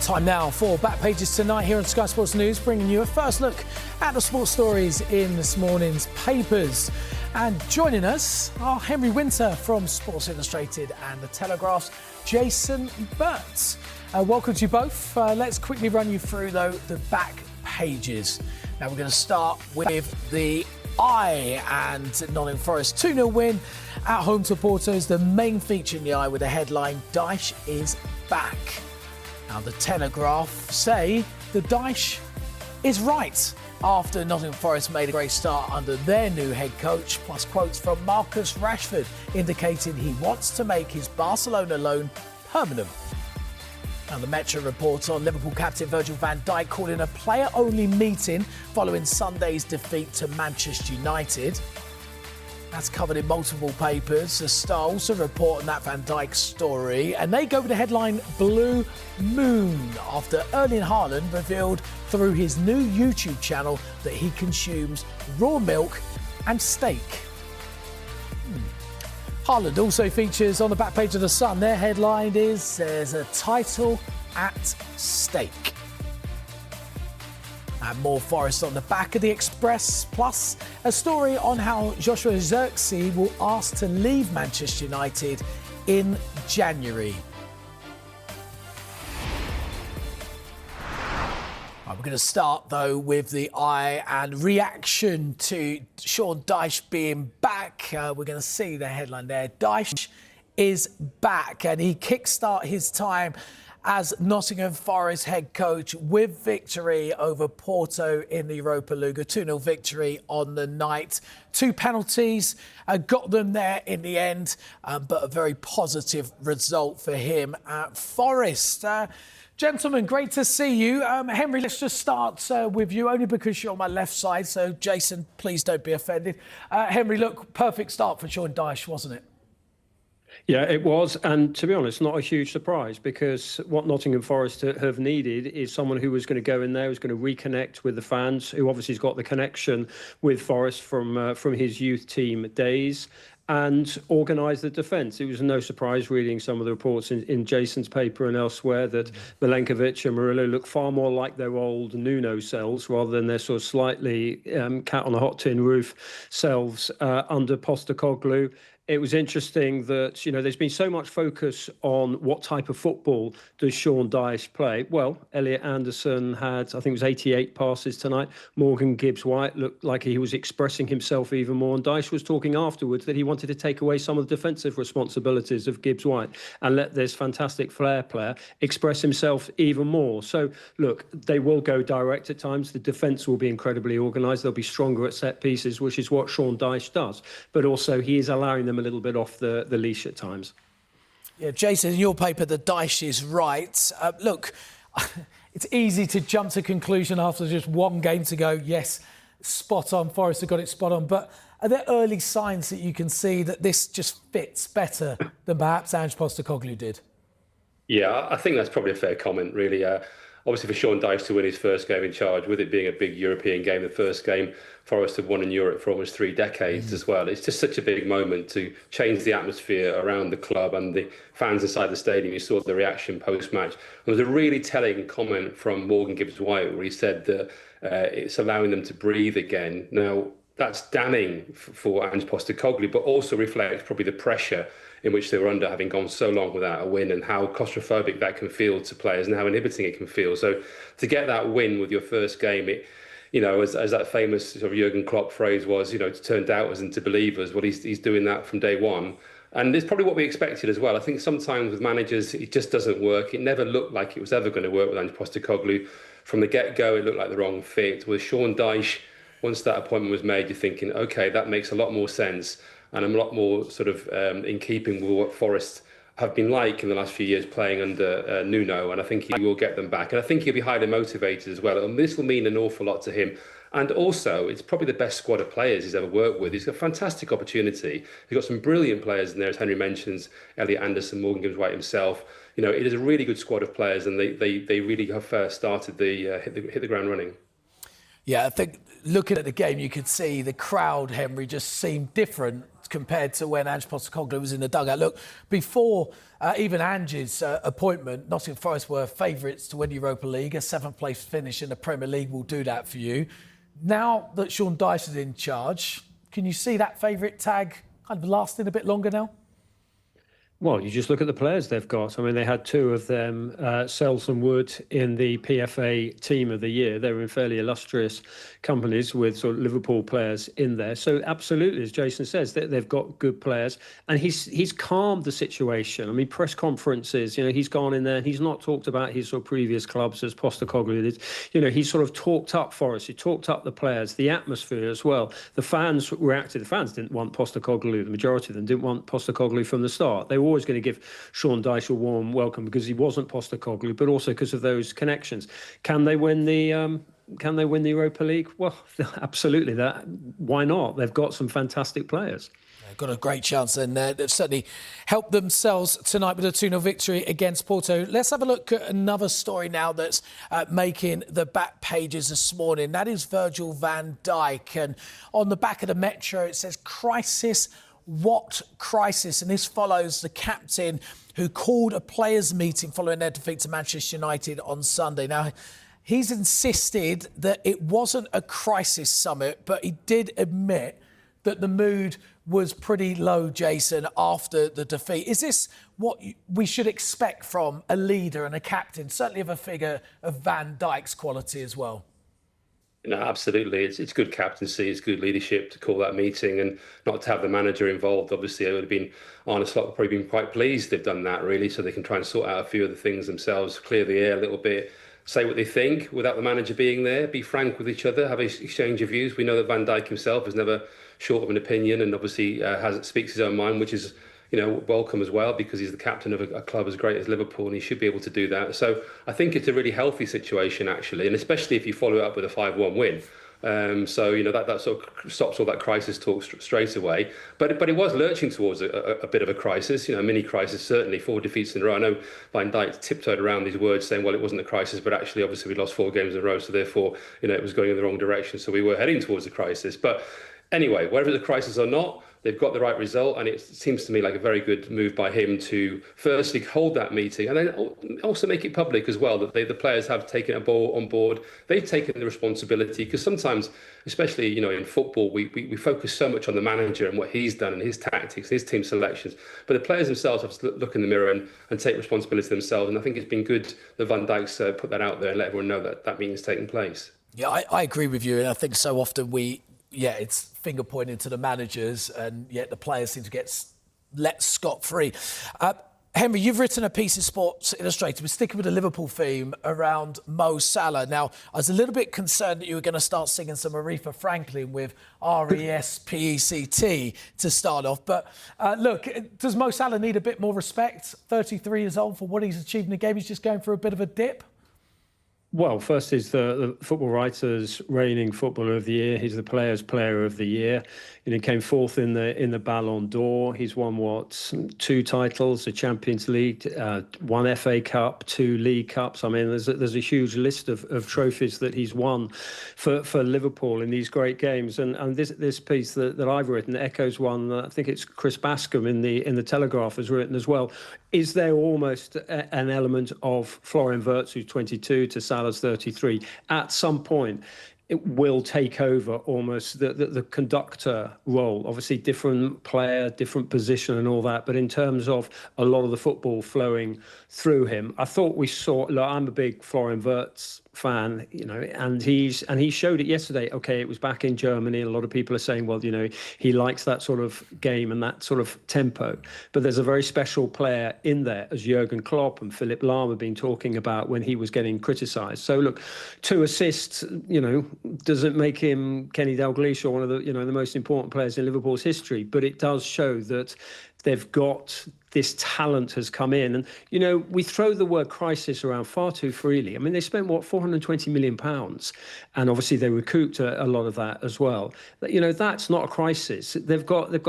Time now for Back Pages tonight here on Sky Sports News, bringing you a first look at the sports stories in this morning's papers. And joining us are Henry Winter from Sports Illustrated and The Telegraph's Jason Burt. Welcome to you both. Let's quickly run you through, though, the back pages. Now we're going to start with the Eye and Nottingham Forest 2-0 win at home to Porto is the main feature in the Eye, with the headline Dyche is back. Now the Telegraph say the Dyche is right after Nottingham Forest made a great start under their new head coach, plus quotes from Marcus Rashford indicating he wants to make his Barcelona loan permanent. Now the Metro reports on Liverpool captain Virgil van Dijk calling a player-only meeting following Sunday's defeat to Manchester United. That's covered in multiple papers. The Star also report on that Van Dijk story, and they go with the headline Blue Moon after Erling Haaland revealed through his new YouTube channel that he consumes raw milk and steak. Haaland also features on the back page of The Sun. Their headline is There's a title at stake. And more Forest on the back of the Express, plus a story on how Joshua Zirkzee will ask to leave Manchester United in January. We're going to start, though, with the Eye and reaction to Sean Dyche being back. We're going to see the headline there. Dyche is back, and he kickstart his time as Nottingham Forest head coach with victory over Porto in the Europa League. A 2-0 victory on the night. 2 penalties got them there in the end, but a very positive result for him at Forest. Gentlemen, great to see you. Henry, let's just start with you, only because you're on my left side, so Jason, please don't be offended. Henry, look, perfect start for Sean Dyche, wasn't it? Yeah, it was. And to be honest, not a huge surprise, because what Nottingham Forest have needed is someone who was going to go in there, who's going to reconnect with the fans, who obviously has got the connection with Forest from his youth team days, and organise the defence. It was no surprise reading some of the reports in Jason's paper and elsewhere that Milenkovic and Murillo look far more like their old Nuno selves rather than their sort of slightly cat on a hot tin roof selves under Postecoglou. It was interesting that, you know, there's been so much focus on what type of football does Sean Dyche play. Well, Elliot Anderson had, I think it was 88 passes tonight. Morgan Gibbs-White looked like he was expressing himself even more. And Dyche was talking afterwards that he wanted to take away some of the defensive responsibilities of Gibbs-White and let this fantastic flair player express himself even more. So, look, they will go direct at times. The defence will be incredibly organised. They'll be stronger at set pieces, which is what Sean Dyche does. But also he is allowing them a little bit off the leash at times. Yeah, Jason, in your paper, the Dyche is right. Look, it's easy to jump to conclusion after just one game to go, yes, spot on, Forest have got it spot on. But are there early signs that you can see that this just fits better than perhaps Ange Postecoglou did? Yeah, I think that's probably a fair comment, really. Obviously, for Sean Dyche to win his first game in charge, with it being a big European game, the first game Forest have won in Europe for almost 3 decades as well. It's just such a big moment to change the atmosphere around the club and the fans inside the stadium. You saw the reaction post-match. There was a really telling comment from Morgan Gibbs-White where he said that it's allowing them to breathe again. Now, that's damning for Ange Postecoglou, but also reflects probably the pressure in which they were under, having gone so long without a win, and how claustrophobic that can feel to players and how inhibiting it can feel. So to get that win with your first game, it, you know, as that famous sort of Jurgen Klopp phrase was, you know, to turn doubters into believers. Well, he's doing that from day one. And it's probably what we expected as well. I think sometimes with managers, it just doesn't work. It never looked like it was ever going to work with Ange Postecoglou. From the get-go, it looked like the wrong fit. With Sean Dyche, once that appointment was made, you're thinking, OK, that makes a lot more sense and a lot more sort of in keeping with what Forest have been like in the last few years playing under Nuno. And I think he will get them back. And I think he'll be highly motivated as well. And this will mean an awful lot to him. And also, it's probably the best squad of players he's ever worked with. He's got a fantastic opportunity. He's got some brilliant players in there, as Henry mentions, Elliot Anderson, Morgan Gibbs-White himself. You know, it is a really good squad of players, and they really have started hit the ground running. Yeah, I think looking at the game, you could see the crowd, Henry, just seemed different compared to when Ange Postecoglou was in the dugout. Look, before even Ange's appointment, Nottingham Forest were favourites to win the Europa League. A 7th place finish in the Premier League will do that for you. Now that Sean Dyche is in charge, can you see that favourite tag kind of lasting a bit longer now? Well, you just look at the players they've got. I mean, they had two of them, Sells and Wood, in the PFA Team of the Year. They were in fairly illustrious companies with sort of Liverpool players in there. So absolutely, as Jason says, they've got good players. And he's calmed the situation. I mean, press conferences, he's gone in there. He's not talked about his sort of previous clubs as Postecoglou did. He's sort of talked up Forest. He talked up the players, the atmosphere as well. The fans reacted. The fans didn't want Postecoglou. The majority of them didn't want Postecoglou from the start. They were always going to give Sean Dyche a warm welcome because he wasn't Postecoglou, but also because of those connections. Can they win the Europa League? Well, absolutely. Why not? They've got some fantastic players. They've got a great chance, and they've certainly helped themselves tonight with a 2-0 victory against Porto. Let's have a look at another story now that's making the back pages this morning. That is Virgil van Dijk, and on the back of the Metro it says crisis. What crisis? And this follows the captain who called a players' meeting following their defeat to Manchester United on Sunday. Now, he's insisted that it wasn't a crisis summit, but he did admit that the mood was pretty low, Jason, after the defeat. Is this what we should expect from a leader and a captain, certainly of a figure of Van Dijk's quality as well? No, absolutely. It's good captaincy, it's good leadership to call that meeting and not to have the manager involved. Obviously, it would have been Arne Slot would probably been quite pleased they've done that, really, so they can try and sort out a few of the things themselves, clear the air a little bit, say what they think without the manager being there, be frank with each other, have an exchange of views. We know that Van Dijk himself is never short of an opinion and obviously speaks his own mind, which is welcome as well, because he's the captain of a club as great as Liverpool and he should be able to do that. So I think it's a really healthy situation, actually, and especially if you follow it up with a 5-1 win. That sort of stops all that crisis talk straight away. But it was lurching towards a bit of a crisis, a mini crisis, certainly. 4 defeats in a row. I know Van Dijk tiptoed around these words saying, well, it wasn't a crisis, but actually, obviously, we lost 4 games in a row, so therefore, it was going in the wrong direction. So we were heading towards a crisis. But anyway, whether the crisis or not, they've got the right result, and it seems to me like a very good move by him to firstly hold that meeting and then also make it public as well, that the players have taken a ball on board. They've taken the responsibility, because sometimes, especially in football, we focus so much on the manager and what he's done and his tactics, his team selections, but the players themselves have to look in the mirror and take responsibility themselves. And I think it's been good that Van Dijk's put that out there and let everyone know that meeting's taking place. Yeah, I agree with you, and I think so often it's finger pointing to the managers, and yet the players seem to get let scot-free. Henry, you've written a piece in Sports Illustrated. We're sticking with the Liverpool theme around Mo Salah. Now, I was a little bit concerned that you were going to start singing some Aretha Franklin with R-E-S-P-E-C-T to start off. But look, does Mo Salah need a bit more respect? 33 years old, for what he's achieved in the game. He's just going through a bit of a dip. Well, first is the Football Writers' reigning Footballer of the Year. He's the Players' Player of the Year. He came fourth in the Ballon d'Or. He's won 2 titles, the Champions League, 1 FA Cup, 2 League Cups. I mean, there's a huge list of trophies that he's won for Liverpool in these great games. And this piece that I've written echoes one that I think it's Chris Bascom in the Telegraph has written as well. Is there almost an element of Florian Wirtz, who's 22, to Salah's 33? At some point, it will take over almost the conductor role. Obviously, different player, different position and all that. But in terms of a lot of the football flowing through him, I thought we saw... Look, I'm a big Florian Wirtz fan, and he showed it yesterday. Okay, it was back in Germany. A lot of people are saying, well, he likes that sort of game and that sort of tempo. But there's a very special player in there, as Jurgen Klopp and Philipp Lahm have been talking about when he was getting criticised. So look, 2 assists, doesn't make him Kenny Dalglish or one of the most important players in Liverpool's history, but it does show that they've got this talent has come in. And, we throw the word crisis around far too freely. I mean, they spent, £420 million? And obviously they recouped a lot of that as well. That's not a crisis. They've got a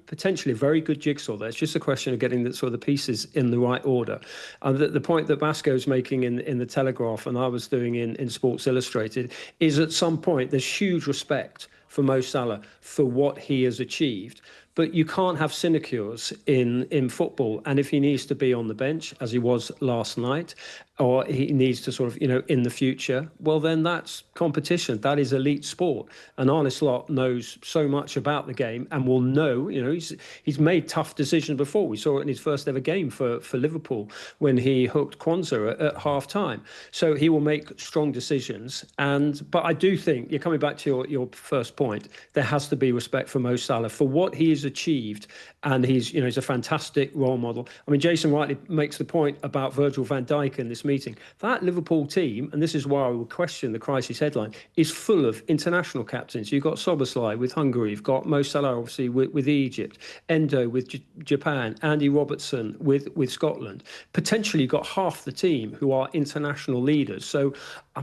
potentially a very good jigsaw there. It's just a question of getting the pieces in the right order. And the point that Basco's making in the Telegraph, and I was doing in Sports Illustrated, is at some point there's huge respect for Mo Salah for what he has achieved. But you can't have sinecures in football. And if he needs to be on the bench, as he was last night, or he needs to sort of, in the future, well, then that's competition. That is elite sport. And Arne Slot knows so much about the game and will know, he's made tough decisions before. We saw it in his first ever game for Liverpool when he hooked Kwanzaa at half time. So he will make strong decisions. But I do think, you're coming back to your first point, there has to be respect for Mo Salah for what he has achieved. And he's a fantastic role model. I mean, Jason rightly makes the point about Virgil van Dijk in this meeting. That Liverpool team, and this is why I would question the crisis headline, is full of international captains. You've got Szoboszlai with Hungary, you've got Mo Salah obviously with Egypt, Endo with Japan, Andy Robertson with Scotland. Potentially you've got half the team who are international leaders. So I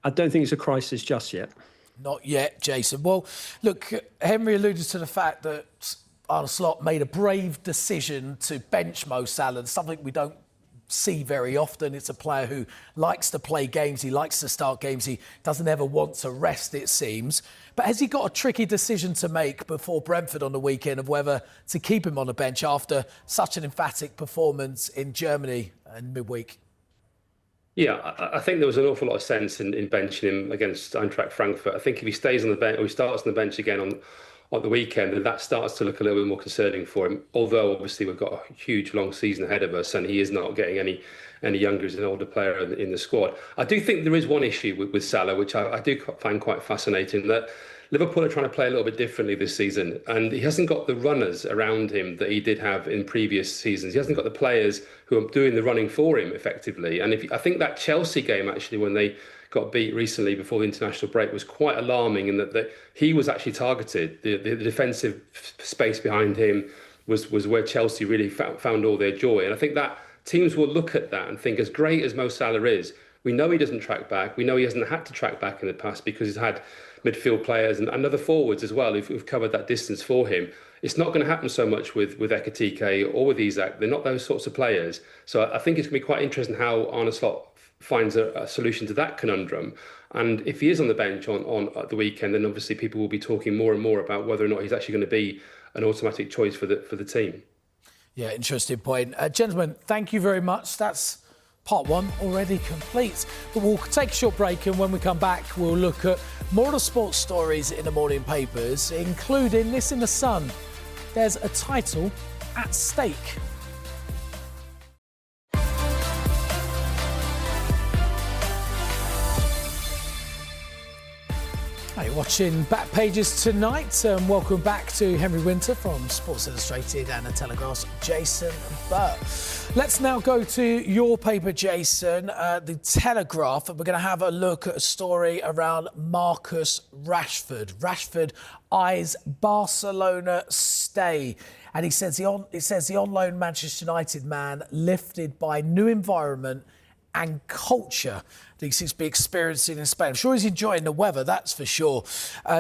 don't think it's a crisis just yet. Not yet, Jason. Well, look, Henry alluded to the fact that Arne Slot made a brave decision to bench Mo Salah, something we don't see very often. It's a player who likes to play games, he likes to start games, he doesn't ever want to rest, it seems. But has he got a tricky decision to make before Brentford on the weekend of whether to keep him on the bench after such an emphatic performance in Germany in midweek? Yeah, I think there was an awful lot of sense in benching him against Eintracht Frankfurt. I think if he stays on the bench, or he starts on the bench again on the weekend, then that starts to look a little bit more concerning for him. Although obviously we've got a huge long season ahead of us, and he is not getting any younger as an older player in the squad. I do think there is one issue with Salah, which I do find quite fascinating, that Liverpool are trying to play a little bit differently this season, and he hasn't got the runners around him that he did have in previous seasons. He hasn't got the players who are doing the running for him effectively. And I think that Chelsea game, actually, when they got beat recently before the international break, was quite alarming in that he was actually targeted. The defensive space behind him was where Chelsea really found all their joy. And I think that teams will look at that and think, as great as Mo Salah is, we know he doesn't track back. We know he hasn't had to track back in the past because he's had midfield players and other forwards as well who've covered that distance for him. It's not going to happen so much with Ekitike or with Isak. They're not those sorts of players. So I think it's going to be quite interesting how Arne Slot finds a solution to that conundrum. And if he is on the bench on the weekend, then obviously people will be talking more and more about whether or not he's actually going to be an automatic choice for the team. Yeah, interesting point. Gentlemen, thank you very much. That's part one already complete. But we'll take a short break, and when we come back, we'll look at more of the sports stories in the morning papers, including this in the Sun. There's a title at stake. Hi, you're watching Back Pages tonight, and welcome back to Henry Winter from Sports Illustrated and The Telegraph's Jason Burt. Let's now go to your paper, Jason, The Telegraph, and we're going to have a look at a story around Marcus Rashford. Rashford eyes Barcelona stay, and it says the on loan Manchester United man lifted by new environment and culture that he seems to be experiencing in Spain. I'm sure he's enjoying the weather, that's for sure,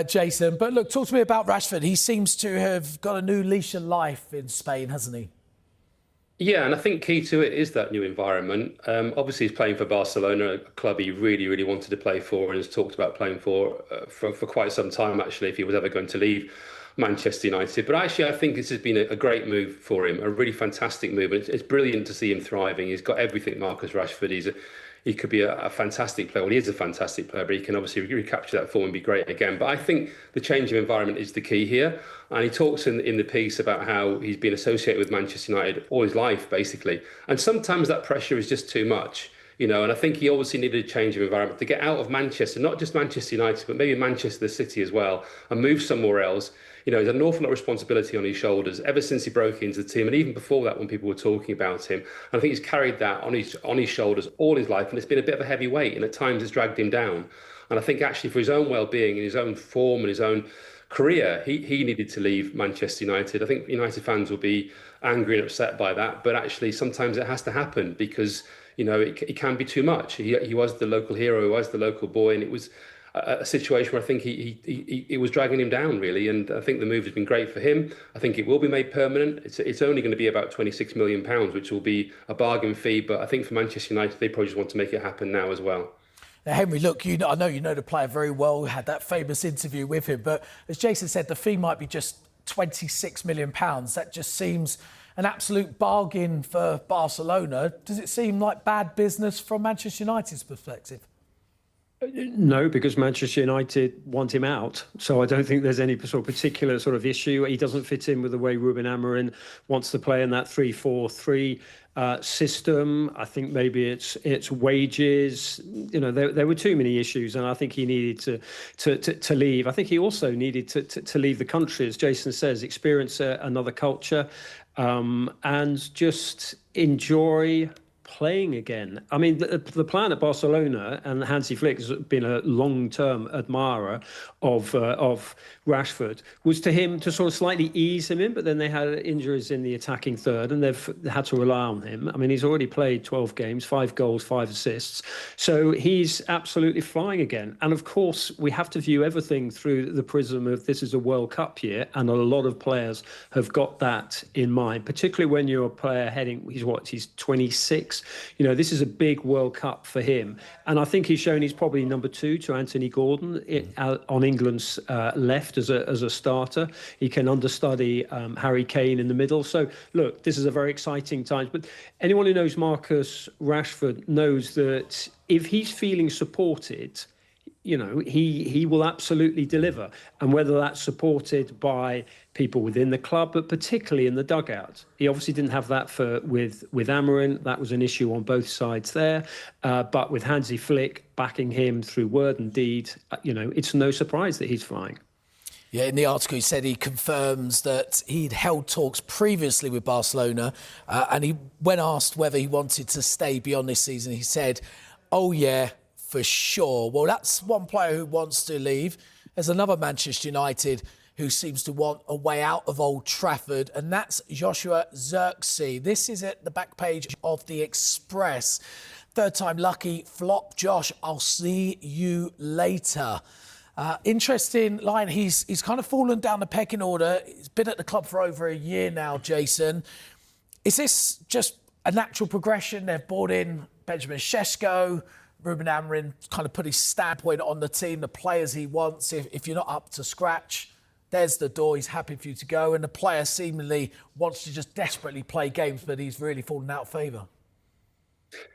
Jason. But look, talk to me about Rashford. He seems to have got a new leash of life in Spain, hasn't he? Yeah, and I think key to it is that new environment. Obviously, he's playing for Barcelona, a club he really, really wanted to play for and has talked about playing for quite some time, actually, if he was ever going to leave Manchester United. But actually, I think this has been a great move for him, a really fantastic move. And it's brilliant to see him thriving. He's got everything, Marcus Rashford. He could be a fantastic player. Well, he is a fantastic player, but he can obviously recapture that form and be great again. But I think the change of environment is the key here. And he talks in the piece about how he's been associated with Manchester United all his life, basically. And sometimes that pressure is just too much. And I think he obviously needed a change of environment to get out of Manchester, not just Manchester United, but maybe Manchester City as well, and move somewhere else. There's an awful lot of responsibility on his shoulders ever since he broke into the team, and even before that when people were talking about him. And I think he's carried that on his shoulders all his life, and it's been a bit of a heavy weight, and at times it's dragged him down. And I think actually for his own well-being and his own form and his own career, he needed to leave Manchester United. I think United fans will be angry and upset by that, but actually sometimes it has to happen because it can be too much. He was the local hero, he was the local boy, and it was a situation where I think he was dragging him down, really. And I think the move has been great for him. I think it will be made permanent. It's only going to be about £26 million, which will be a bargain fee. But I think for Manchester United, they probably just want to make it happen now as well. Now, Henry, look, I know you know the player very well. We had that famous interview with him. But as Jason said, the fee might be just £26 million. That just seems an absolute bargain for Barcelona. Does it seem like bad business from Manchester United's perspective? No, because Manchester United want him out. So I don't think there's any sort of particular sort of issue. He doesn't fit in with the way Ruben Amorim wants to play in that 3-4-3 system. I think maybe it's wages. You know, there were too many issues, and I think he needed to leave. I think he also needed to leave the country, as Jason says, experience another culture, and just enjoy playing again. I mean, the plan at Barcelona, and Hansi Flick has been a long-term admirer of Rashford, was to him to sort of slightly ease him in, but then they had injuries in the attacking third and they've had to rely on him. I mean, he's already played 12 games, 5 goals, 5 assists. So he's absolutely flying again. And of course, we have to view everything through the prism of this is a World Cup year, and a lot of players have got that in mind, particularly when you're a player heading, he's 26. You know, this is a big World Cup for him. And I think he's shown he's probably number 2 to Anthony Gordon on England's left as a starter. He can understudy Harry Kane in the middle. So, look, this is a very exciting time. But anyone who knows Marcus Rashford knows that if he's feeling supported, you know, he will absolutely deliver. And whether that's supported by people within the club, but particularly in the dugout. He obviously didn't have that with Amorim. That was an issue on both sides there. But with Hansi Flick backing him through word and deed, you know, it's no surprise that he's flying. Yeah, in the article he said he confirms that he'd held talks previously with Barcelona, and when asked whether he wanted to stay beyond this season, he said, "Oh yeah, for sure." Well, that's one player who wants to leave. There's another Manchester United who seems to want a way out of Old Trafford, and that's Joshua Zirkzee. This is at the back page of the Express. Third time lucky, flop Josh, I'll see you later. Interesting line. He's kind of fallen down the pecking order. He's been at the club for over a year now, Jason. Is this just a natural progression? They've brought in Benjamin Sesko. Ruben Amorim kind of put his standpoint on the team, the players he wants. If you're not up to scratch, there's the door. He's happy for you to go. And the player seemingly wants to just desperately play games, but he's really fallen out of favour.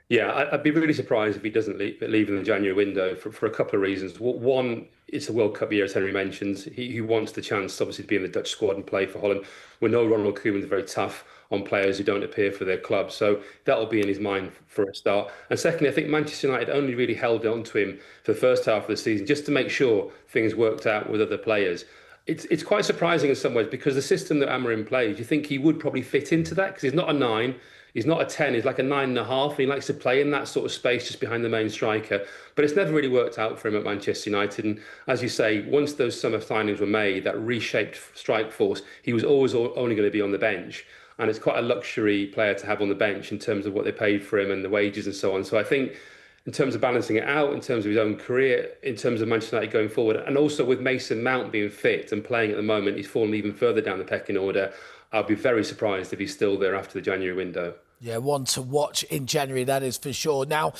Yeah, I'd be really surprised if he doesn't leave in the January window for a couple of reasons. One, it's a World Cup year, as Henry mentions. He wants the chance, obviously, to be in the Dutch squad and play for Holland. We know Ronald Koeman's very tough on players who don't appear for their club. So that'll be in his mind for a start. And secondly, I think Manchester United only really held on to him for the first half of the season just to make sure things worked out with other players. It's quite surprising in some ways because the system that Amorim plays, you think he would probably fit into that because he's not a 9. He's not a 10, he's like a 9.5. He likes to play in that sort of space just behind the main striker. But it's never really worked out for him at Manchester United. And as you say, once those summer signings were made, that reshaped strike force, he was always only going to be on the bench. And it's quite a luxury player to have on the bench in terms of what they paid for him and the wages and so on. So I think in terms of balancing it out, in terms of his own career, in terms of Manchester United going forward, and also with Mason Mount being fit and playing at the moment, he's fallen even further down the pecking order. I'll be very surprised if he's still there after the January window. Yeah, one to watch in January, that is for sure. Now,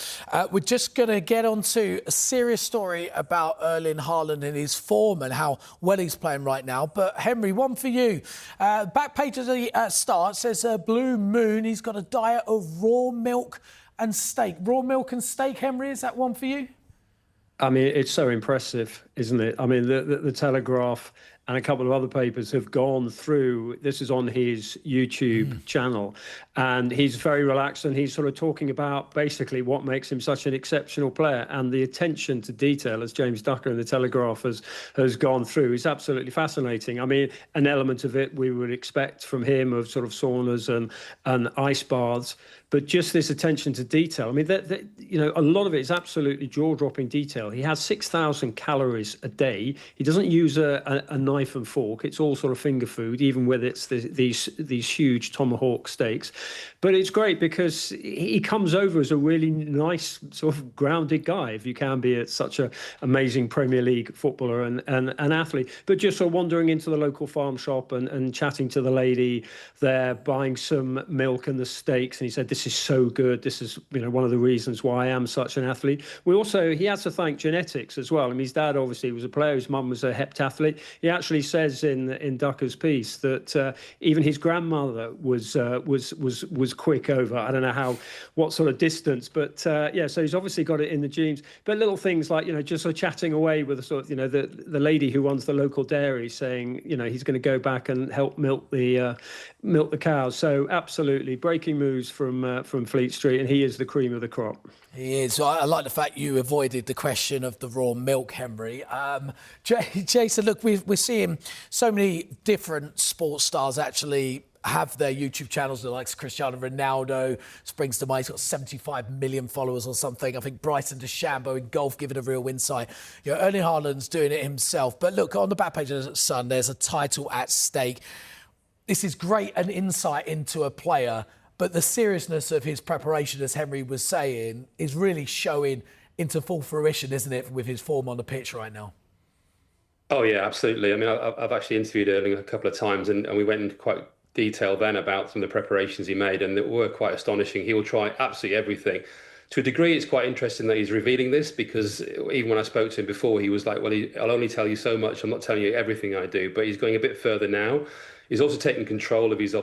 we're just going to get on to a serious story about Erling Haaland and his form and how well he's playing right now. But, Henry, one for you. Back page of the start says Blue Moon. He's got a diet of raw milk and steak. Raw milk and steak, Henry, is that one for you? I mean, it's so impressive, isn't it? I mean, the Telegraph and a couple of other papers have gone through, this is on his YouTube channel, and he's very relaxed and he's sort of talking about basically what makes him such an exceptional player, and the attention to detail, as James Ducker in the Telegraph has gone through, is absolutely fascinating. I mean, an element of it we would expect from him of sort of saunas and ice baths, but just this attention to detail. I mean, you know, a lot of it is absolutely jaw-dropping detail. He has 6,000 calories a day. He doesn't use a knife and fork. It's all sort of finger food, even with these huge tomahawk steaks. But it's great because he comes over as a really nice, sort of grounded guy, if you can be such an amazing Premier League footballer and athlete. But just sort of wandering into the local farm shop and chatting to the lady there, buying some milk and the steaks. And he said, this this is so good. This is, one of the reasons why I am such an athlete. He has to thank genetics as well. I mean, his dad obviously was a player. His mum was a heptathlete. He actually says in Ducker's piece that even his grandmother was quick over. I don't know what sort of distance, but so he's obviously got it in the genes. But little things like, just sort of chatting away with the lady who runs the local dairy, saying, he's going to go back and help milk the cows. So absolutely breaking moves from Fleet Street, and he is the cream of the crop. He is. I like the fact you avoided the question of the raw milk, Henry. Jason, look, we're seeing so many different sports stars actually have their YouTube channels, the likes of Cristiano Ronaldo springs to mind. He's got 75 million followers or something. I think Bryson DeChambeau in golf giving a real insight. Erling Haaland's doing it himself. But look, on the back page of the Sun, there's a title at stake. This is great, an insight into a player, but the seriousness of his preparation, as Henry was saying, is really showing into full fruition, isn't it, with his form on the pitch right now? Oh, yeah, absolutely. I mean, I've actually interviewed Erling a couple of times, and we went into quite detail then about some of the preparations he made, and they were quite astonishing. He will try absolutely everything. To a degree, it's quite interesting that he's revealing this, because even when I spoke to him before, he was like, well, I'll only tell you so much. I'm not telling you everything I do. But he's going a bit further now. He's also taking control of his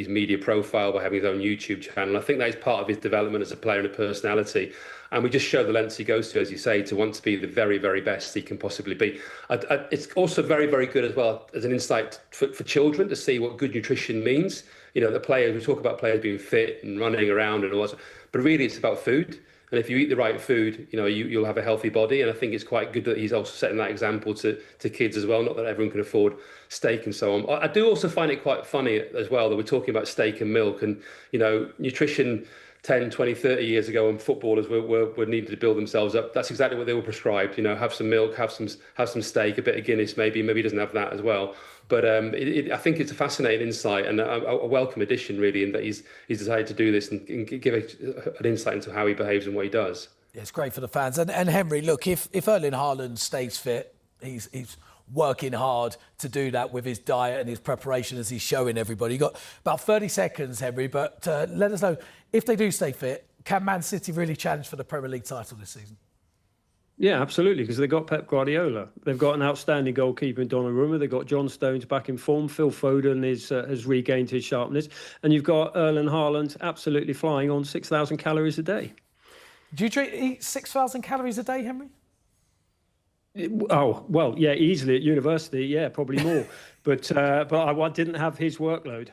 media profile by having his own YouTube channel. I think that is part of his development as a player and a personality. And we just show the lengths he goes to, as you say, to want to be the very, very best he can possibly be. It's also very, very good as well as an insight for children to see what good nutrition means. The players, we talk about players being fit and running around and all that, but really it's about food. And if you eat the right food, you'll have a healthy body. And I think it's quite good that he's also setting that example to kids as well. Not that everyone can afford steak and so on. I do also find it quite funny as well that we're talking about steak and milk and, nutrition 10, 20, 30 years ago when footballers were needed to build themselves up. That's exactly what they were prescribed. Have some milk, have some steak, a bit of Guinness, maybe he doesn't have that as well. But I think it's a fascinating insight and a welcome addition, really, in that he's decided to do this and give an insight into how he behaves and what he does. Yeah, it's great for the fans. And Henry, look, if Erling Haaland stays fit, he's working hard to do that with his diet and his preparation, as he's showing everybody. You've got about 30 seconds, Henry, but let us know, if they do stay fit, can Man City really challenge for the Premier League title this season? Yeah, absolutely, because they've got Pep Guardiola. They've got an outstanding goalkeeper in Donnarumma. They've got John Stones back in form. Phil Foden has regained his sharpness. And you've got Erling Haaland absolutely flying on 6,000 calories a day. Do you eat 6,000 calories a day, Henry? Oh, well, yeah, easily at university, yeah, probably more. but I didn't have his workload.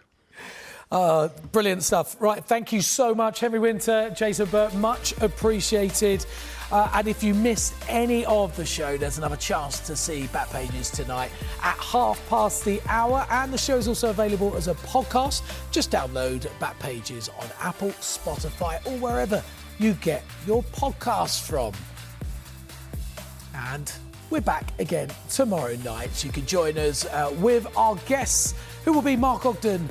Brilliant stuff. Right, thank you so much, Henry Winter, Jason Burt, much appreciated. And if you missed any of the show, there's another chance to see Back Pages tonight at 1:30. And the show is also available as a podcast. Just download Back Pages on Apple, Spotify, or wherever you get your podcasts from. And we're back again tomorrow night. So you can join us with our guests, who will be Mark Ogden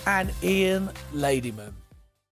and Ian Ladyman.